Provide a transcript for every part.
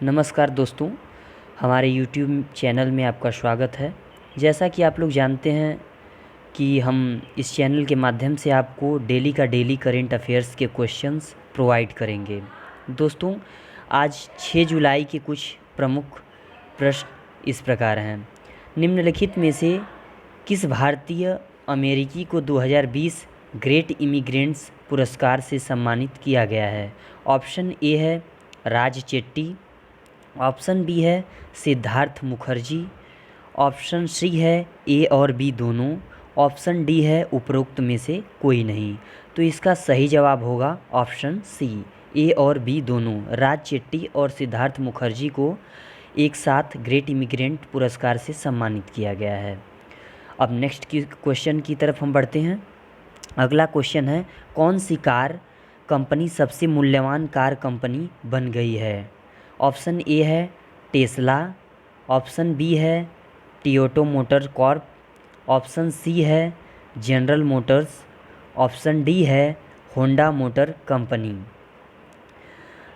नमस्कार दोस्तों, हमारे यूट्यूब चैनल में आपका स्वागत है। जैसा कि आप लोग जानते हैं कि हम इस चैनल के माध्यम से आपको डेली का डेली करंट अफेयर्स के क्वेश्चंस प्रोवाइड करेंगे। दोस्तों, आज 6 जुलाई के कुछ प्रमुख प्रश्न इस प्रकार हैं। निम्नलिखित में से किस भारतीय अमेरिकी को 2020 ग्रेट इमिग्रेंट्स पुरस्कार से सम्मानित किया गया है? ऑप्शन ए है राज चेट्टी, ऑप्शन बी है सिद्धार्थ मुखर्जी, ऑप्शन सी है ए और बी दोनों, ऑप्शन डी है उपरोक्त में से कोई नहीं। तो इसका सही जवाब होगा ऑप्शन सी, ए और बी दोनों। राज चेट्टी और सिद्धार्थ मुखर्जी को एक साथ ग्रेट इमिग्रेंट पुरस्कार से सम्मानित किया गया है। अब नेक्स्ट क्वेश्चन की तरफ हम बढ़ते हैं। अगला क्वेश्चन है, कौन सी कार कंपनी सबसे मूल्यवान कार कंपनी बन गई है? ऑप्शन ए है टेस्ला, ऑप्शन बी है Toyota Motor Corp, option C है जनरल मोटर्स, ऑप्शन डी है होंडा मोटर कंपनी।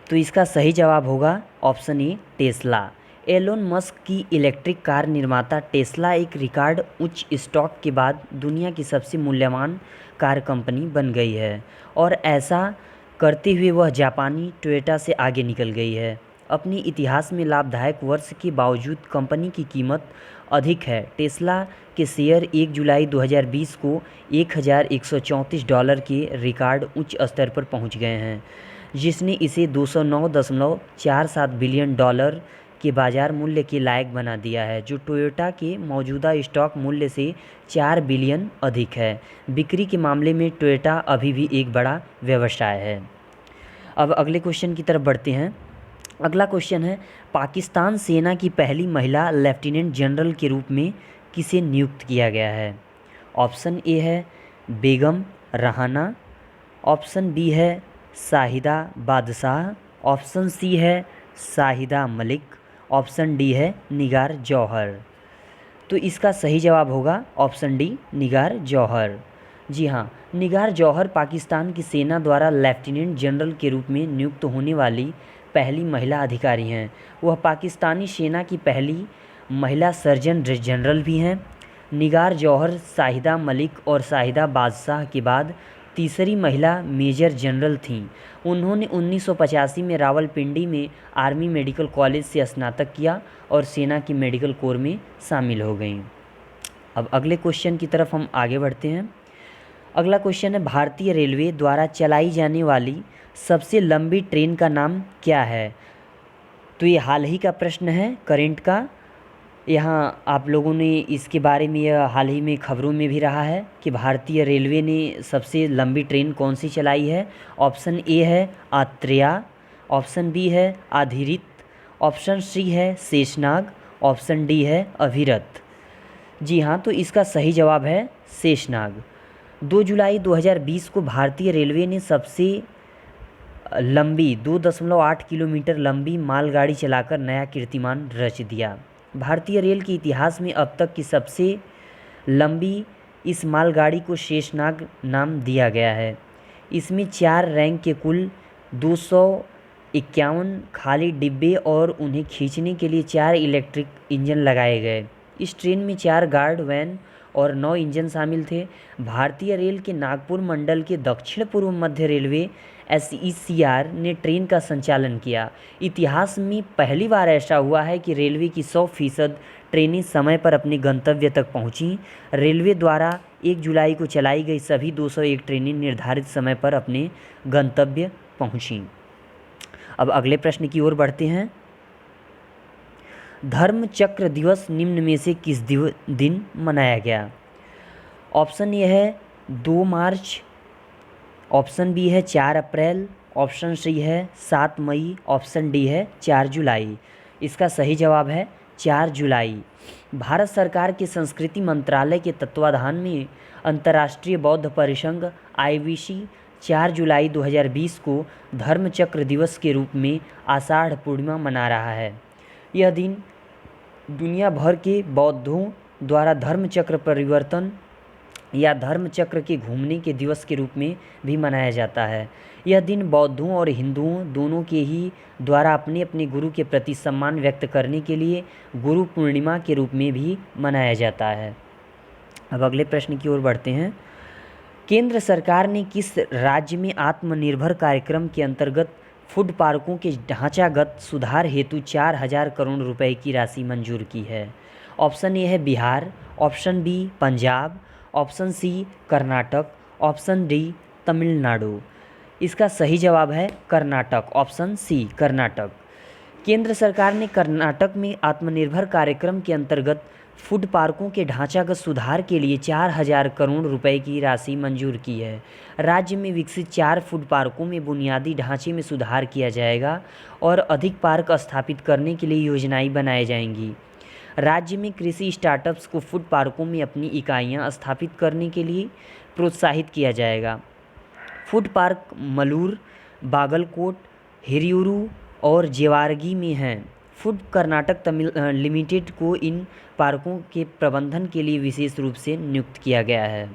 तो इसका सही जवाब होगा option A Tesla. Elon Musk की इलेक्ट्रिक कार निर्माता टेस्ला एक रिकॉर्ड उच्च स्टॉक के बाद दुनिया की सबसे मूल्यवान कार कंपनी बन गई है और ऐसा करते हुए वह जापानी टोयोटा से आगे निकल गई है। अपनी इतिहास में लाभदायक वर्ष के बावजूद कंपनी की कीमत अधिक है। टेस्ला के शेयर 1 जुलाई 2020 को $1134 के रिकॉर्ड उच्च स्तर पर पहुंच गए हैं, जिसने इसे $209.47 बिलियन के बाजार मूल्य के लायक बना दिया है, जो टोयोटा के मौजूदा स्टॉक मूल्य से 4 बिलियन अधिक है। बिक्री के मामले में टोयोटा अभी भी एक बड़ा व्यवसाय है। अब अगले क्वेश्चन की तरफ बढ़ते हैं। अगला क्वेश्चन है, पाकिस्तान सेना की पहली महिला लेफ्टिनेंट जनरल के रूप में किसे नियुक्त किया गया है? ऑप्शन ए है बेगम रहाना, ऑप्शन बी है शाहिदा बादशाह, ऑप्शन सी है शाहिदा मलिक, ऑप्शन डी है निगार जौहर। तो इसका सही जवाब होगा ऑप्शन डी निगार जौहर। जी हाँ, निगार जौहर पाकिस्तान की सेना द्वारा लेफ्टिनेंट जनरल के रूप में नियुक्त होने वाली पहली महिला अधिकारी हैं। वह पाकिस्तानी सेना की पहली महिला सर्जन जनरल भी हैं। निगार जौहर शाहिदा मलिक और शाहिदा बादशाह के बाद तीसरी महिला मेजर जनरल थीं। उन्होंने 1985 में रावलपिंडी में आर्मी मेडिकल कॉलेज से स्नातक किया और सेना की मेडिकल कोर में शामिल हो गईं। अब अगले क्वेश्चन की तरफ हम आगे बढ़ते हैं। अगला क्वेश्चन है, भारतीय रेलवे द्वारा चलाई जाने वाली सबसे लंबी ट्रेन का नाम क्या है? तो ये हाल ही का प्रश्न है, करंट का। यहाँ आप लोगों ने इसके बारे में यह हाल ही में खबरों में भी रहा है कि भारतीय रेलवे ने सबसे लंबी ट्रेन कौन सी चलाई है। ऑप्शन ए है आत्रेया, ऑप्शन बी है आधिरित, ऑप्शन सी है शेषनाग, ऑप्शन डी है अभिरथ। जी हाँ, तो इसका सही जवाब है शेषनाग। 2 जुलाई 2020 को भारतीय रेलवे ने सबसे लंबी 2.8 किलोमीटर लंबी मालगाड़ी चलाकर नया कीर्तिमान रच दिया। भारतीय रेल के इतिहास में अब तक की सबसे लंबी इस मालगाड़ी को शेषनाग नाम दिया गया है। इसमें 4 रैंक के कुल 251 खाली डिब्बे और उन्हें खींचने के लिए 4 इलेक्ट्रिक इंजन लगाए गए। इस ट्रेन में 4 गार्ड वैन और 9 इंजन शामिल थे। भारतीय रेल के नागपुर मंडल के दक्षिण पूर्व मध्य रेलवे SECR ने ट्रेन का संचालन किया। इतिहास में पहली बार ऐसा हुआ है कि रेलवे की 100% ट्रेनें समय पर अपने गंतव्य तक पहुंची। रेलवे द्वारा 1 जुलाई को चलाई गई सभी 201 ट्रेनें निर्धारित समय पर अपने गंतव्य पहुंची। अब अगले प्रश्न की ओर बढ़ते हैं। धर्म चक्र दिवस निम्न में से किस दिन मनाया गया? ऑप्शन ए है 2 मार्च, ऑप्शन बी है 4 अप्रैल, ऑप्शन सी है 7 मई, ऑप्शन डी है 4 जुलाई। इसका सही जवाब है 4 जुलाई। भारत सरकार के संस्कृति मंत्रालय के तत्वाधान में अंतर्राष्ट्रीय बौद्ध परिसंघ IBC 4 जुलाई 2020 को धर्मचक्र दिवस के रूप में आषाढ़ पूर्णिमा मना रहा है। यह दिन दुनिया भर के बौद्धों द्वारा धर्मचक्र परिवर्तन या धर्मचक्र के घूमने के दिवस के रूप में भी मनाया जाता है। यह दिन बौद्धों और हिंदुओं दोनों के ही द्वारा अपने अपने गुरु के प्रति सम्मान व्यक्त करने के लिए गुरु पूर्णिमा के रूप में भी मनाया जाता है। अब अगले प्रश्न की ओर बढ़ते हैं। केंद्र सरकार ने किस राज्य में आत्मनिर्भर कार्यक्रम के अंतर्गत फूड पार्कों के ढांचागत सुधार हेतु 4,000 करोड़ रुपए की राशि मंजूर की है? ऑप्शन ए है Bihar, option B Punjab, option C Karnataka, option D Tamil Nadu. इसका सही जवाब है कर्नाटक, ऑप्शन सी कर्नाटक। केंद्र सरकार ने कर्नाटक में आत्मनिर्भर कार्यक्रम के अंतर्गत फूड पार्कों के ढांचागत सुधार के लिए 4,000 करोड़ रुपए की राशि मंजूर की है। राज्य में विकसित 4 फूड पार्कों में बुनियादी ढांचे में सुधार किया जाएगा और अधिक पार्क स्थापित करने के लिए योजनाएं बनाई जाएंगी। राज्य में कृषि स्टार्टअप्स को फूड पार्कों में अपनी इकाइयां स्थापित करने के लिए प्रोत्साहित किया जाएगा। फूड पार्क मलूर, बागलकोट, हिरियूरू और जेवारगी में हैं। फूड कर्नाटक तमिल लिमिटेड को इन पार्कों के प्रबंधन के लिए विशेष रूप से नियुक्त किया गया है।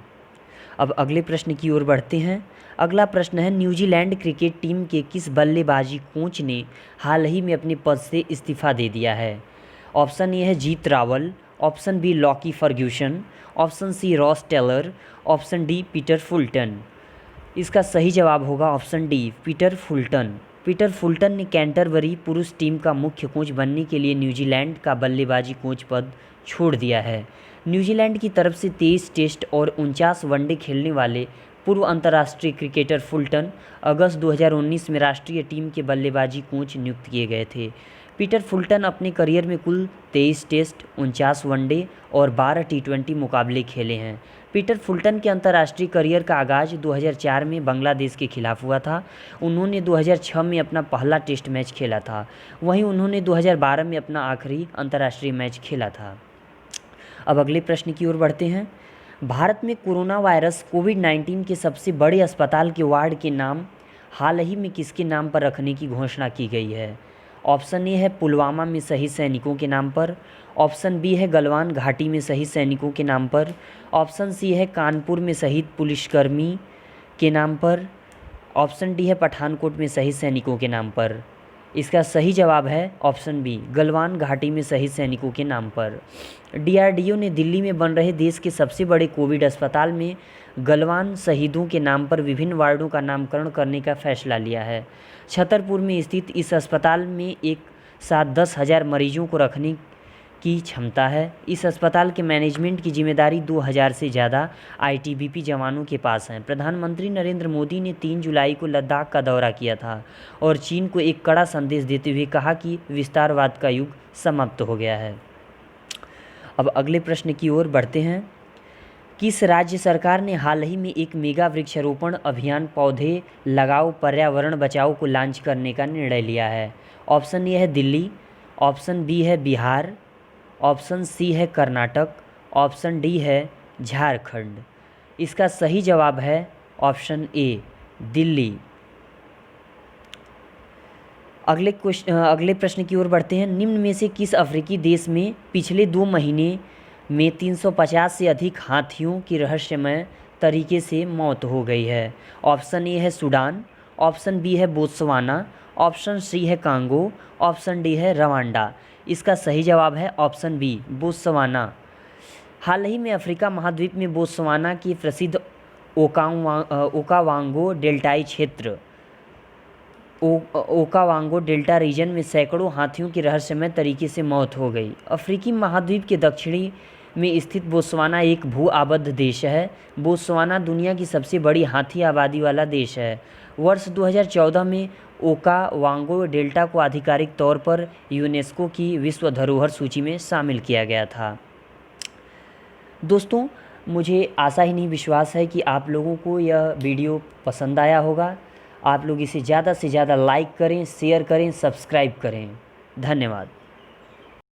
अब अगले प्रश्न की ओर बढ़ते हैं। अगला प्रश्न है, न्यूजीलैंड क्रिकेट टीम के किस बल्लेबाजी कोच ने हाल ही में अपने पद से इस्तीफा दे दिया है? ऑप्शन ए है Jeet Raval, option B Lockie Ferguson, option C Ross Taylor, option D Peter Fulton. इसका सही जवाब होगा option D Peter Fulton. Peter Fulton ने कैंटरबरी पुरुष टीम का मुख्य कोच बनने के लिए न्यूजीलैंड का बल्लेबाजी कोच पद छोड़ दिया है। न्यूजीलैंड की तरफ से 23 टेस्ट और 49 वनडे खेलने वाले पूर्व अंतर्राष्ट्रीय क्रिकेटर फुलटन अगस्त 2019 में राष्ट्रीय टीम के बल्लेबाजी कोच नियुक्त किए गए थे। पीटर फुलटन अपने करियर में कुल 23 टेस्ट, 49 वनडे और 12 टी20 मुकाबले खेले हैं। पीटर फुलटन के अंतर्राष्ट्रीय करियर का आगाज़ 2004 में बांग्लादेश के खिलाफ हुआ था। उन्होंने 2006 में अपना पहला टेस्ट मैच खेला था। वहीं उन्होंने 2012 में अपना आखिरी अंतर्राष्ट्रीय मैच खेला था। अब अगले प्रश्न की ओर बढ़ते हैं। भारत में कोरोना वायरस कोविड-19 के सबसे बड़े अस्पताल के वार्ड के नाम हाल ही में किसके नाम पर रखने की घोषणा की गई है? ऑप्शन ए है पुलवामा में शहीद सैनिकों के नाम पर, ऑप्शन बी है गलवान घाटी में शहीद सैनिकों के नाम पर, ऑप्शन सी है कानपुर में शहीद पुलिसकर्मी के नाम पर, ऑप्शन डी है पठानकोट में शहीद सैनिकों के नाम पर। इसका सही जवाब है ऑप्शन बी गलवान घाटी में शहीद सैनिकों के नाम पर। डीआरडीओ ने दिल्ली में बन रहे देश के सबसे बड़े कोविड अस्पताल में गलवान शहीदों के नाम पर विभिन्न वार्डों का नामकरण करने का फैसला लिया है। छतरपुर में स्थित इस अस्पताल में एक साथ 10,000 मरीजों को रखने की क्षमता है। इस अस्पताल के मैनेजमेंट की जिम्मेदारी 2,000 से ज़्यादा आईटीबीपी जवानों के पास हैं। प्रधानमंत्री नरेंद्र मोदी ने 3 जुलाई को लद्दाख का दौरा किया था और चीन को एक कड़ा संदेश देते हुए कहा कि विस्तारवाद का युग समाप्त हो गया है। अब अगले प्रश्न की ओर बढ़ते हैं। किस राज्य सरकार ने हाल ही में एक मेगा वृक्षारोपण अभियान पौधे लगाओ पर्यावरण बचाओ को लॉन्च करने का निर्णय लिया है? ऑप्शन ए है दिल्ली, ऑप्शन बी है बिहार, ऑप्शन सी है कर्नाटक, ऑप्शन डी है झारखंड। इसका सही जवाब है ऑप्शन ए दिल्ली। अगले प्रश्न की ओर बढ़ते हैं। निम्न में से किस अफ्रीकी देश में पिछले 2 महीने में 350 से अधिक हाथियों की रहस्यमय तरीके से मौत हो गई है? ऑप्शन ए है सूडान, ऑप्शन बी है बोत्सवाना, ऑप्शन सी है कांगो, ऑप्शन डी है रवांडा। इसका सही जवाब है ऑप्शन बी बोत्सवाना। हाल ही में अफ्रीका महाद्वीप में बोत्सवाना की प्रसिद्ध ओकावांगो डेल्टाई क्षेत्र ओकावांगो डेल्टा रीजन में सैकड़ों हाथियों की रहस्यमय तरीके से मौत हो गई। अफ्रीकी महाद्वीप के दक्षिणी में स्थित बोत्सवाना एक भू आबद्ध देश है। बोत्सवाना दुनिया की सबसे बड़ी हाथी आबादी वाला देश है। वर्ष 2014 में ओकावांगो डेल्टा को आधिकारिक तौर पर यूनेस्को की विश्व धरोहर सूची में शामिल किया गया था। दोस्तों, मुझे आशा ही नहीं विश्वास है कि आप लोगों को यह वीडियो पसंद आया होगा। आप लोग इसे ज़्यादा से ज़्यादा लाइक करें, शेयर करें, सब्सक्राइब करें। धन्यवाद।